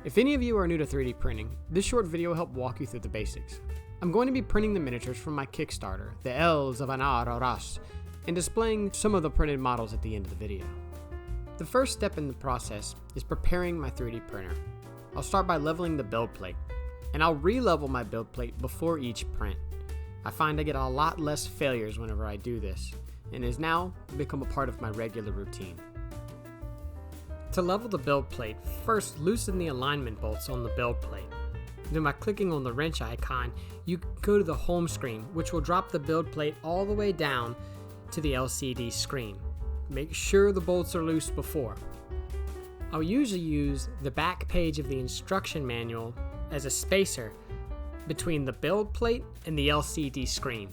If any of you are new to 3D printing, this short video will help walk you through the basics. I'm going to be printing the miniatures from my Kickstarter, the Elves of Anar, and displaying some of the printed models at the end of the video. The first step in the process is preparing my 3D printer. I'll start by leveling the build plate, and I'll re-level my build plate before each print. I find I get a lot less failures whenever I do this, and it has now become a part of my regular routine. To level the build plate, first loosen the alignment bolts on the build plate. Then by clicking on the wrench icon, you go to the home screen, which will drop the build plate all the way down to the LCD screen. Make sure the bolts are loose before. I'll usually use the back page of the instruction manual as a spacer between the build plate and the LCD screen.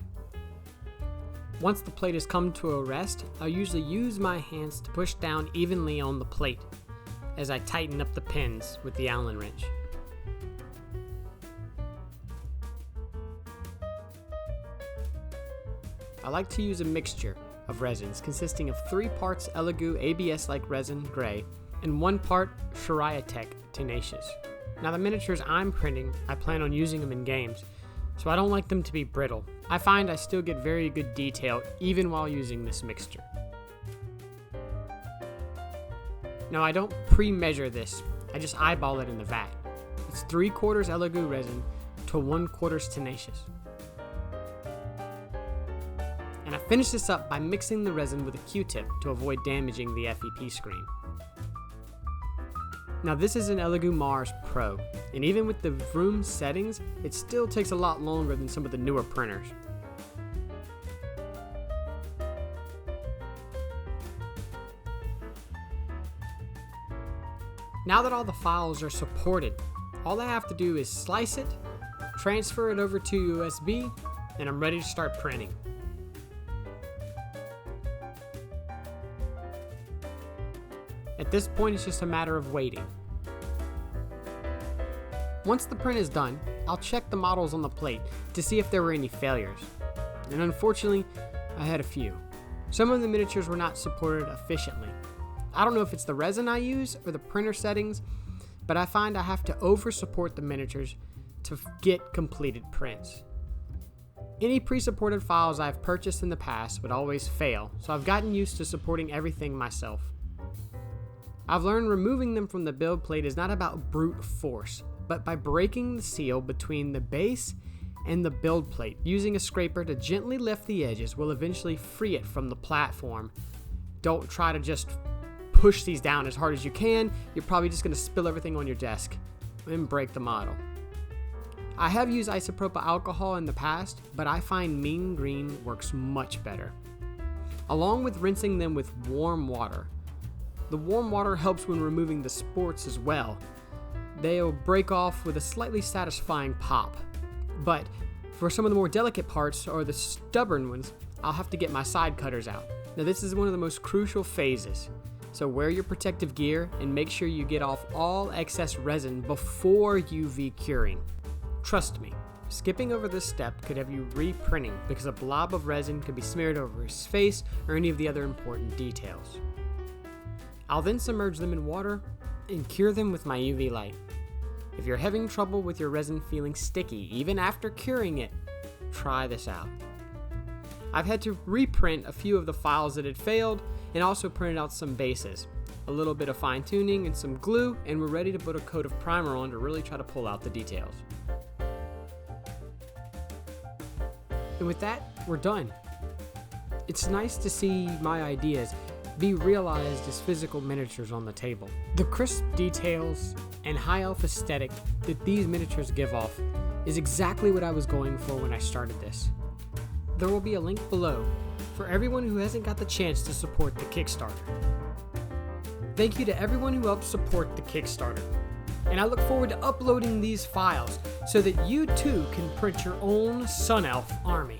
Once the plate has come to a rest, I'll usually use my hands to push down evenly on the plate as I tighten up the pins with the Allen wrench. I like to use a mixture of resins consisting of 3 parts Elegoo ABS-like resin gray and 1 part Shariatech tenacious. Now the miniatures I'm printing, I plan on using them in games, so I don't like them to be brittle. I find I still get very good detail even while using this mixture. Now I don't pre-measure this, I just eyeball it in the vat. It's 3/4 Elegoo resin to 1/4 tenacious. And I finish this up by mixing the resin with a Q-tip to avoid damaging the FEP screen. Now this is an Elegoo Mars Pro, and even with the room settings, it still takes a lot longer than some of the newer printers. Now that all the files are supported, all I have to do is slice it, transfer it over to USB, and I'm ready to start printing. At this point, it's just a matter of waiting. Once the print is done, I'll check the models on the plate to see if there were any failures. And unfortunately, I had a few. Some of the miniatures were not supported efficiently. I don't know if it's the resin I use or the printer settings, but I find I have to over-support the miniatures to get completed prints. Any pre-supported files I've purchased in the past would always fail, so I've gotten used to supporting everything myself. I've learned removing them from the build plate is not about brute force, but by breaking the seal between the base and the build plate. Using a scraper to gently lift the edges will eventually free it from the platform. Don't try to just push these down as hard as you can. You're probably just going to spill everything on your desk and break the model. I have used isopropyl alcohol in the past, but I find mean green works much better. Along with rinsing them with warm water. The warm water helps when removing the sports as well. They'll break off with a slightly satisfying pop. But for some of the more delicate parts or the stubborn ones, I'll have to get my side cutters out. Now this is one of the most crucial phases. So wear your protective gear and make sure you get off all excess resin before UV curing. Trust me, skipping over this step could have you reprinting because a blob of resin could be smeared over his face or any of the other important details. I'll then submerge them in water and cure them with my UV light. If you're having trouble with your resin feeling sticky even after curing it, try this out. I've had to reprint a few of the files that had failed and also printed out some bases. A little bit of fine tuning and some glue, and we're ready to put a coat of primer on to really try to pull out the details. And with that, we're done. It's nice to see my ideas be realized as physical miniatures on the table. The crisp details and high elf aesthetic that these miniatures give off is exactly what I was going for when I started this. There will be a link below for everyone who hasn't got the chance to support the Kickstarter. Thank you to everyone who helped support the Kickstarter. And I look forward to uploading these files so that you too can print your own Sun Elf army.